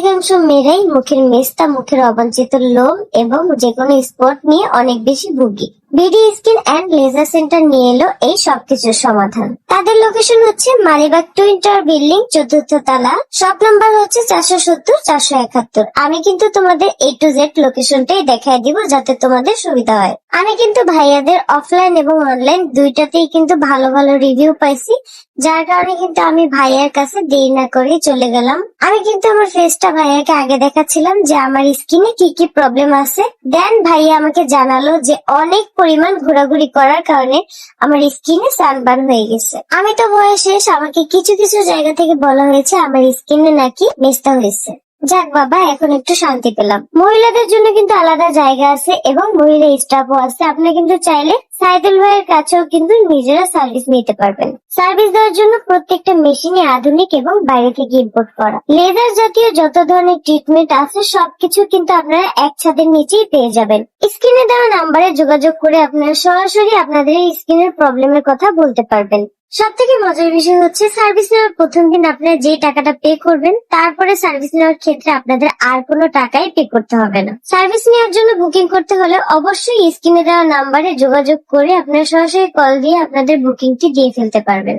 অধিকাংশ মেয়েরাই মুখের মেস্তা, মুখের অবাঞ্ছিত লোম এবং যেকোনো স্পট নিয়ে অনেক বেশি ভুগি। BD skin and laser centre নিয়ে এলো এই সবকিছুর সমাধান। তাদের লোকেশন হচ্ছে মালিবাগ টুইন টাওয়ার বিল্ডিং, ৪র্থ তলা। শপ নাম্বার হচ্ছে ৪৭০-৪৭১। আমি কিন্তু তোমাদের A to Z লোকেশনটাই দেখাই দিব যাতে তোমাদের সুবিধা হয়। আমি কিন্তু ভাইয়াদের অফলাইন এবং অনলাইন দুইটাতেই কিন্তু ভালো ভালো রিভিউ পাইছি, যার কারণে কিন্তু আমি ভাইয়ার কাছে দেরি না করে চলে গেলাম। আমি কিন্তু আমার ফেসটা ভাইয়াকে আগে দেখাচ্ছিলাম যে আমার স্কিনে কি কি প্রবলেম আছে। দেন ভাইয়া আমাকে জানালো যে অনেক পরিমাণ ঘোরাঘুরি করার কারণে আমার স্কিনে সানবার্ন হয়ে গেছে। আমি তো ভয়ে শেষ, আমাকে কিছু কিছু জায়গা থেকে বলা হয়েছে আমার স্কিনে নাকি মেস্তা হয়েছে। যাক বাবা, এখন একটু শান্তি পেলাম। মহিলাদের জন্য কিন্তু আলাদা জায়গা আছে এবং মহিলা স্টাফও আছে। আপনি কিন্তু চাইলে সাইদুল ভাইয়ের কাছেও কিন্তু নিজেরা সার্ভিস নিতে পারবেন। সার্ভিস দেওয়ার জন্য প্রত্যেকটা মেশিনই আধুনিক এবং বাইরে থেকে ইম্পোর্ট করা। লেজার জাতীয় যত ধরনের ট্রিটমেন্ট আছে সবকিছু কিন্তু আপনারা এক ছাদের নিচেই পেয়ে যাবেন। স্ক্রিনে দেওয়া নাম্বারে যোগাযোগ করে আপনারা সরাসরি আপনাদের স্কিনের প্রবলেমের কথা বলতে পারবেন। সব থেকে মজার বিষয় হচ্ছে সার্ভিস নেওয়ার প্রথম দিন আপনারা যে টাকাটা পে করবেন, তারপরে সার্ভিস নেওয়ার ক্ষেত্রে আপনাদের আর কোনো টাকাই পে করতে হবে না। সার্ভিস নেওয়ার জন্য বুকিং করতে হলে অবশ্যই স্ক্রিনে দেওয়া নাম্বারে যোগাযোগ করে আপনারা সরাসরি কল দিয়ে আপনাদের বুকিংটি দিয়ে ফেলতে পারবেন।